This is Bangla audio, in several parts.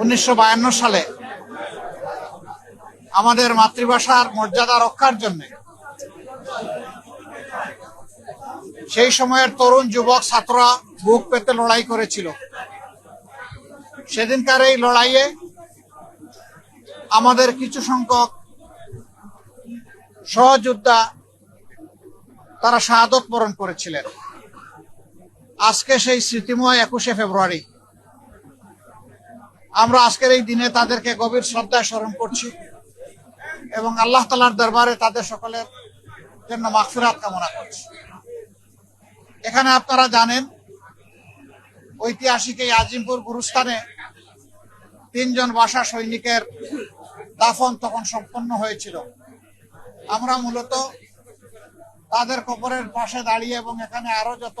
1952 সালে আমাদের মাতৃভাষার মর্যাদা রক্ষার জন্য সেই সময়ের তরুণ যুবক ছাত্ররা বুক পেতে লড়াই করেছিল। সেদিনকার এই লড়াইয়ে আমাদের কিছু সংখ্যক সহযোদ্ধা তারা শাহাদত বরণ করেছিলেন। আজকে সেই স্মৃতিময় 21শে ফেব্রুয়ারি আমরা আজকের এই দিনে তাদেরকে গভীর শ্রদ্ধায় স্মরণ করছি এবং আল্লাহ তাআলার দরবারে তাদের সকলের জন্য মাগফিরাত কামনা করছি। এখানে আপনারা জানেন, ঐতিহাসিক এই আজিমপুর গুরুস্থানে 3 জন ভাষা সৈনিকের দাফন তখন সম্পন্ন হয়েছিল। আমরা মূলত তাদের কবরের পাশে দাঁড়িয়ে এবং এখানে আরো যত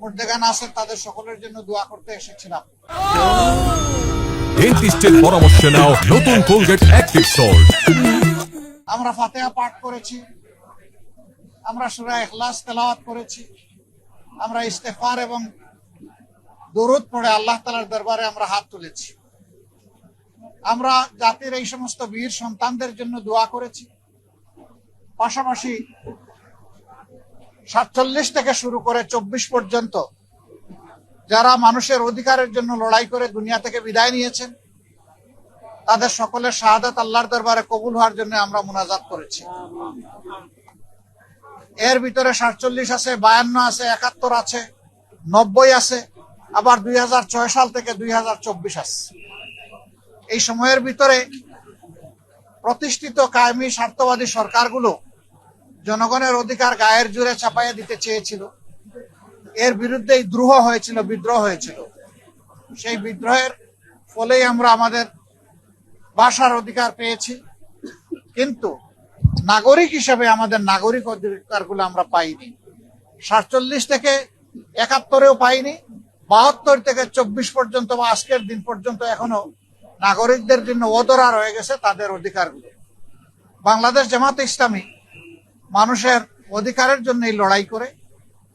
মুর্দেগান আছেন তাদের সকলের জন্য দোয়া করতে এসেছিলাম। ডেন্টিস্টের পরামর্শ নাও নতুন কোলগেট অ্যাক্টিভ সল্ট। আমরা ফাতিহা পাঠ করেছি, আমরা সূরা ইখলাস তেলাওয়াত করেছি, আমরা ইস্তেগফার এবং দরুদ পড়ে আল্লাহ তাআলার দরবারে আমরা হাত তুলেছি। আমরা জাতির এই সমস্ত বীর সন্তানদের জন্য দোয়া করেছি। পাশাপাশি 47 থেকে শুরু করে 24 পর্যন্ত যারা মানুষের অধিকারের জন্য লড়াই করে দুনিয়া থেকে বিদায় নিয়েছেন, তাদের সকলের শাহাদাত আল্লাহর দরবারে কবুল হওয়ার জন্য আমরা মুনাজাত করেছি। এর ভিতরে 47 আছে, 52 আছে, 71 আছে, 90 আছে, আবার 2006 সাল থেকে 2024 আছে। এই সময়ের ভিতরে প্রতিষ্ঠিত কায়েমি স্বার্থবাদী সরকারগুলো জনগণের অধিকার গায়ের জোরে চাপাইয়া দিতে চেয়েছিল। এর বিরুদ্ধে বিদ্রোহ হয়েছিল। সেই বিদ্রোহের ফলেই আমরা আমাদের ভাষার অধিকার পেয়েছি, কিন্তু নাগরিক হিসেবে আমাদের নাগরিক অধিকারগুলো আমরা পাইনি। 47 থেকে 71-এও পাইনি, 72 থেকে 24 পর্যন্ত বা আজকের দিন পর্যন্ত এখনো নাগরিকদের জন্য অধরা রয়ে গেছে তাদের অধিকারগুলো। বাংলাদেশ জামাতে ইসলামী মানুষের অধিকারের জন্য এই লড়াই করে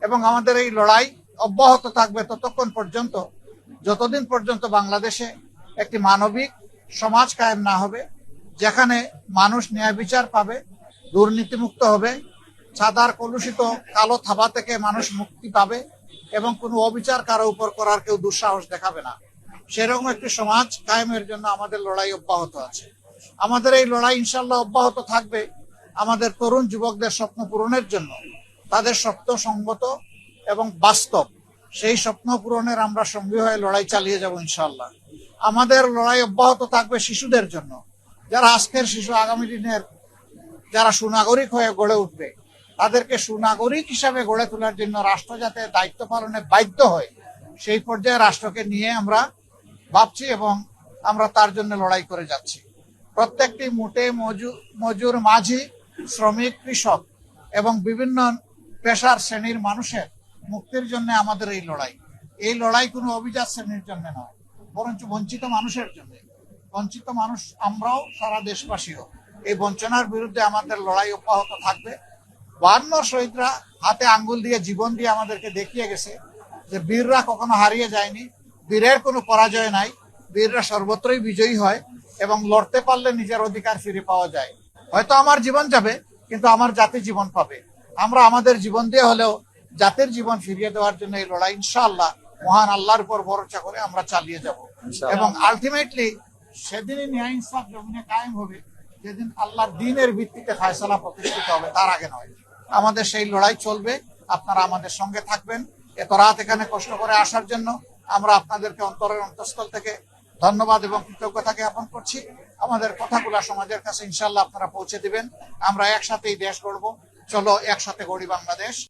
এবং আমাদের এই লড়াই অব্যাহত থাকবে ততক্ষণ পর্যন্ত, যতদিন পর্যন্ত বাংলাদেশে একটি মানবিক সমাজ কায়েম না হবে, যেখানে মানুষ ন্যায় বিচার পাবে, দুর্নীতিমুক্ত হবে, চাঁদার কলুষিত কালো থাবা থেকে মানুষ মুক্তি পাবে এবং কোনো অবিচার কারো উপর করার কেউ দুঃসাহস দেখাবে না। সেরকম একটি সমাজ কায়েমের জন্য আমাদের লড়াই অব্যাহত আছে। আমাদের এই লড়াই ইনশাল্লাহ অব্যাহত থাকবে আমাদের তরুণ যুবকদের স্বপ্ন পূরণের জন্য। তাদের স্বপ্ন সঙ্গত এবং বাস্তব, সেই স্বপ্ন পূরণের আমরা সঙ্গী হয়ে লড়াই চালিয়ে যাব ইনশাল্লাহ। আমাদের লড়াই অব্যাহত থাকবে শিশুদের জন্য, যারা আজকের শিশু আগামী দিনের যারা সুনাগরিক হয়ে গড়ে উঠবে, তাদেরকে সুনাগরিক হিসাবে গড়ে তোলার জন্য রাষ্ট্র যাতে দায়িত্ব পালনে বাধ্য হয়, সেই পর্যায়ে রাষ্ট্রকে নিয়ে আমরা ভাবছি এবং আমরা তার জন্য লড়াই করে যাচ্ছি। প্রত্যেকটি মুটে মজুর, মাঝি, শ্রমিক, কৃষক এবং বিভিন্ন পেশার শ্রেণীর মানুষের মুক্তির জন্য আমাদের এই লড়াই। এই লড়াই কোনো অভিজাত শ্রেণীর জন্য নয়, বরঞ্চ বঞ্চিত মানুষের জন্য। বঞ্চিত মানুষ আমরাও, সারা দেশবাসীও। এই বঞ্চনার বিরুদ্ধে আমাদের লড়াই অব্যাহত থাকবে। 52 শহীদরা হাতে আঙ্গুল দিয়ে জীবন দিয়ে আমাদেরকে দেখিয়ে গেছে যে বীররা কখনো হারিয়ে যায়নি, বীরের কোনো পরাজয় নাই, বীররা সর্বত্রই বিজয়ী হয় এবং লড়তে পারলে নিজের অধিকার ফিরে পাওয়া যায়। হয়তো আমার জীবন যাবে, কিন্তু আমার জাতি জীবন পাবে। আমরা আমাদের জীবন দিয়ে হলেও জাতির জীবন ফিরিয়ে দেওয়ার জন্য এই লড়াই ইনশাআল্লাহ মহান আল্লাহর উপর ভরসা করে আমরা চালিয়ে যাব এবং আলটিমেটলি সেদিনই ন্যায় ইনসাফ জমিনে কায়েম হবে, যেদিন আল্লাহর দ্বীনের ভিত্তিতে ফয়সালা প্রতিষ্ঠিত হবে, তার আগে নয়। আমাদের সেই লড়াই চলবে, আপনারা আমাদের সঙ্গে থাকবেন। এত রাত এখানে কষ্ট করে আসার জন্য আমরা আপনাদেরকে অন্তরের অন্তঃস্থল থেকে ধন্যবাদ এবং কৃতজ্ঞতা জ্ঞাপন করছি। আমাদের কথাগুলো সমাজের কাছে ইনশাআল্লাহ আপনারা পৌঁছে দিবেন। আমরা একসাথেই দেশ গড়ব। চলো একসাথে গড়ি বাংলাদেশ।